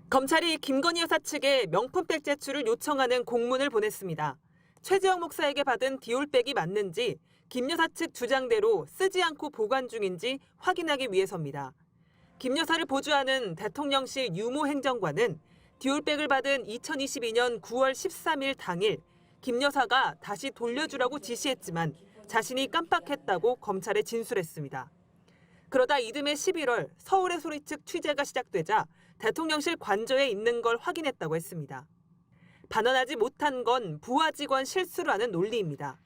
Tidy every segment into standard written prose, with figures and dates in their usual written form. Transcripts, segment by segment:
검찰이 김건희 여사 측에 명품백 제출을 요청하는 공문을 보냈습니다. 최재형 목사에게 받은 디올백이 맞는지 김 여사 측 주장대로 쓰지 않고 보관 중인지 확인하기 위해서입니다. 김 여사를 보좌하는 대통령실 유모 행정관은 디올백을 받은 2022년 9월 13일 당일 김 여사가 다시 돌려주라고 지시했지만 자신이 깜빡했다고 검찰에 진술했습니다. 그러다 이듬해 11월 서울의 소리 측 취재가 시작되자 대통령실 관저에 있는 걸 확인했다고 했습니다. 반환하지 못한 건 부하 직원 실수라는 논리입니다.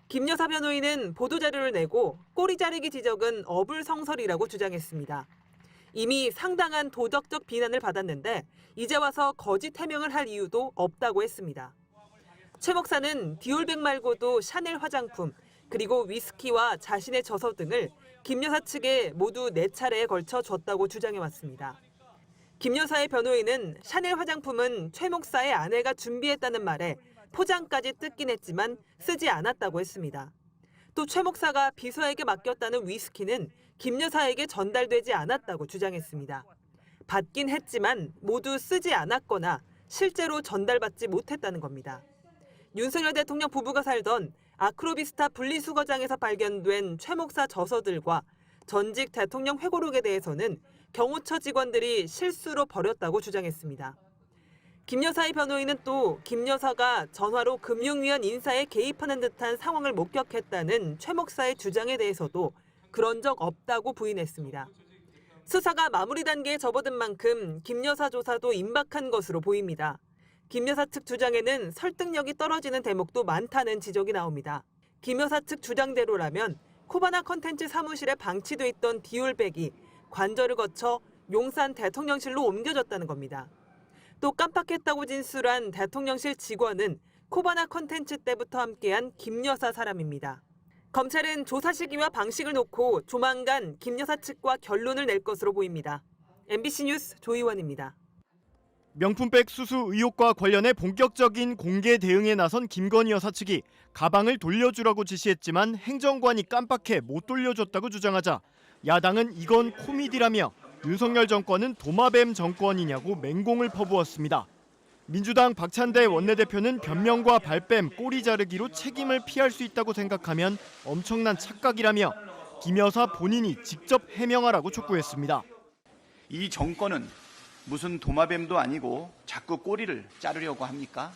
김 여사 변호인은 보도자료를 내고 꼬리 자르기 지적은 어불성설이라고 주장했습니다. 이미 상당한 도덕적 비난을 받았는데 이제 와서 거짓 해명을 할 이유도 없다고 했습니다. 최 목사는 디올백 말고도 샤넬 화장품, 그리고 위스키와 자신의 저서 등을 김 여사 측에 모두 4차례에 걸쳐 줬다고 주장해왔습니다. 김 여사의 변호인은 샤넬 화장품은 최 목사의 아내가 준비했다는 말에 포장까지 뜯긴 했지만 쓰지 않았다고 했습니다. 또 최 목사가 비서에게 맡겼다는 위스키는 김 여사에게 전달되지 않았다고 주장했습니다. 받긴 했지만 모두 쓰지 않았거나 실제로 전달받지 못했다는 겁니다. 윤석열 대통령 부부가 살던 아크로비스타 분리수거장에서 발견된 최 목사 저서들과 전직 대통령 회고록에 대해서는 경호처 직원들이 실수로 버렸다고 주장했습니다. 김 여사의 변호인은 또 김 여사가 전화로 금융위원 인사에 개입하는 듯한 상황을 목격했다는 최 목사의 주장에 대해서도 그런 적 없다고 부인했습니다. 수사가 마무리 단계에 접어든 만큼 김 여사 조사도 임박한 것으로 보입니다. 김 여사 측 주장에는 설득력이 떨어지는 대목도 많다는 지적이 나옵니다. 김 여사 측 주장대로라면 코바나 컨텐츠 사무실에 방치돼 있던 디올백이 관저를 거쳐 용산 대통령실로 옮겨졌다는 겁니다. 또 깜빡했다고 진술한 대통령실 직원은 코바나 컨텐츠 때부터 함께한 김 여사 사람입니다. 검찰은 조사 시기와 방식을 놓고 조만간 김 여사 측과 결론을 낼 것으로 보입니다. MBC 뉴스 조희원입니다. 명품백 수수 의혹과 관련해 본격적인 공개 대응에 나선 김건희 여사 측이 가방을 돌려주라고 지시했지만 행정관이 깜빡해 못 돌려줬다고 주장하자 야당은 이건 코미디라며 윤석열 정권은 도마뱀 정권이냐고 맹공을 퍼부었습니다. 민주당 박찬대 원내대표는 변명과 발뺌, 꼬리 자르기로 책임을 피할 수 있다고 생각하면 엄청난 착각이라며 김 여사 본인이 직접 해명하라고 촉구했습니다. 이 정권은 무슨 도마뱀도 아니고 자꾸 꼬리를 자르려고 합니까?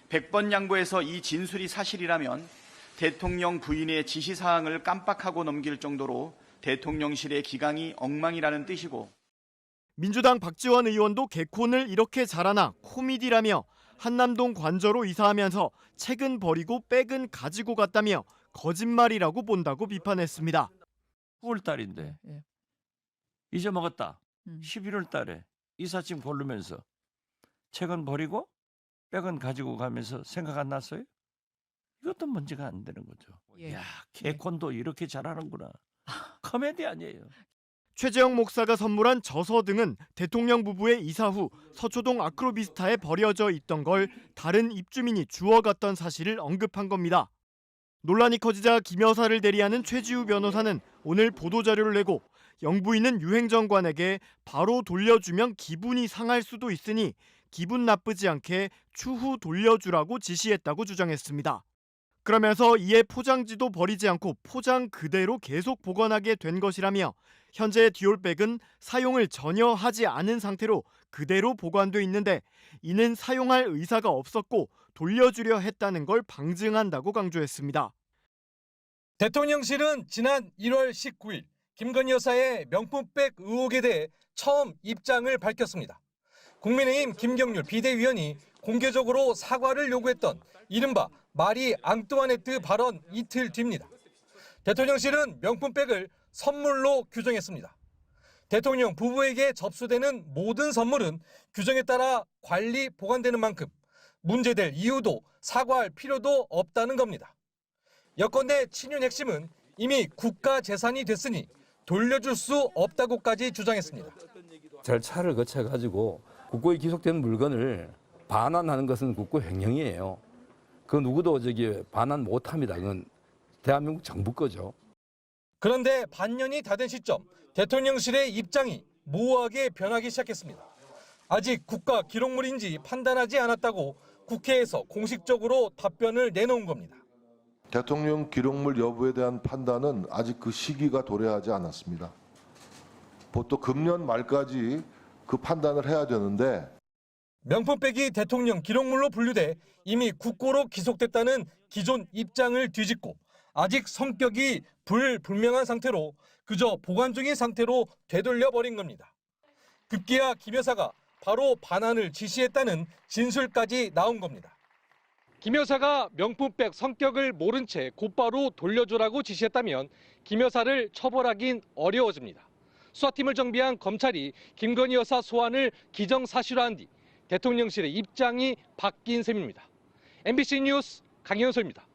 100번 양보해서 이 진술이 사실이라면 대통령 부인의 지시사항을 깜빡하고 넘길 정도로 대통령실의 기강이 엉망이라는 뜻이고, 민주당 박지원 의원도 개콘을 이렇게 잘하나 코미디라며 한남동 관저로 이사하면서 책은 버리고 백은 가지고 갔다며 거짓말이라고 본다고 비판했습니다. 9월 달인데 잊어먹었다. 11월 달에 이삿짐 고르면서 책은 버리고 백은 가지고 가면서 생각 안 났어요? 이것도 문제가 안 되는 거죠. 예. 야, 개콘도 이렇게 잘하는구나. 코미디 아니에요. 최재형 목사가 선물한 저서 등은 대통령 부부의 이사 후 서초동 아크로비스타에 버려져 있던 걸 다른 입주민이 주워갔던 사실을 언급한 겁니다. 논란이 커지자 김 여사를 대리하는 최지우 변호사는 오늘 보도자료를 내고 영부인은 유행정관에게 바로 돌려주면 기분이 상할 수도 있으니 기분 나쁘지 않게 추후 돌려주라고 지시했다고 주장했습니다. 그러면서 이에 포장지도 버리지 않고 포장 그대로 계속 보관하게 된 것이라며 현재 디올백은 사용을 전혀 하지 않은 상태로 그대로 보관돼 있는데 이는 사용할 의사가 없었고 돌려주려 했다는 걸 방증한다고 강조했습니다. 대통령실은 지난 1월 19일 김건희 여사의 명품백 의혹에 대해 처음 입장을 밝혔습니다. 국민의힘 김경률 비대위원이 공개적으로 사과를 요구했던 이른바 마리 앙뚜아네트 발언 이틀 뒤입니다. 대통령실은 명품백을 선물로 규정했습니다. 대통령 부부에게 접수되는 모든 선물은 규정에 따라 관리 보관되는 만큼 문제될 이유도 사과할 필요도 없다는 겁니다. 여건대 친윤 핵심은 이미 국가 재산이 됐으니 돌려줄 수 없다고까지 주장했습니다. 절차를 거쳐가지고 국고에 기속된 물건을 반환하는 것은 국고 횡령이에요. 그 누구도 반환 못합니다. 그건 대한민국 정부 거죠. 그런데 반년이 다 된 시점 대통령실의 입장이 모호하게 변하기 시작했습니다. 아직 국가 기록물인지 판단하지 않았다고 국회에서 공식적으로 답변을 내놓은 겁니다. 대통령 기록물 여부에 대한 판단은 아직 그 시기가 도래하지 않았습니다. 보통 금년 말까지 그 판단을 해야 되는데 명품백이 대통령 기록물로 분류돼 이미 국고로 기속됐다는 기존 입장을 뒤집고 아직 성격이 불분명한 상태로 그저 보관 중인 상태로 되돌려버린 겁니다. 급기야 김 여사가 바로 반환을 지시했다는 진술까지 나온 겁니다. 김 여사가 명품백 성격을 모른 채 곧바로 돌려주라고 지시했다면 김 여사를 처벌하긴 어려워집니다. 수사팀을 정비한 검찰이 김건희 여사 소환을 기정사실화한 뒤 대통령실의 입장이 바뀐 셈입니다. MBC 뉴스 강현서입니다.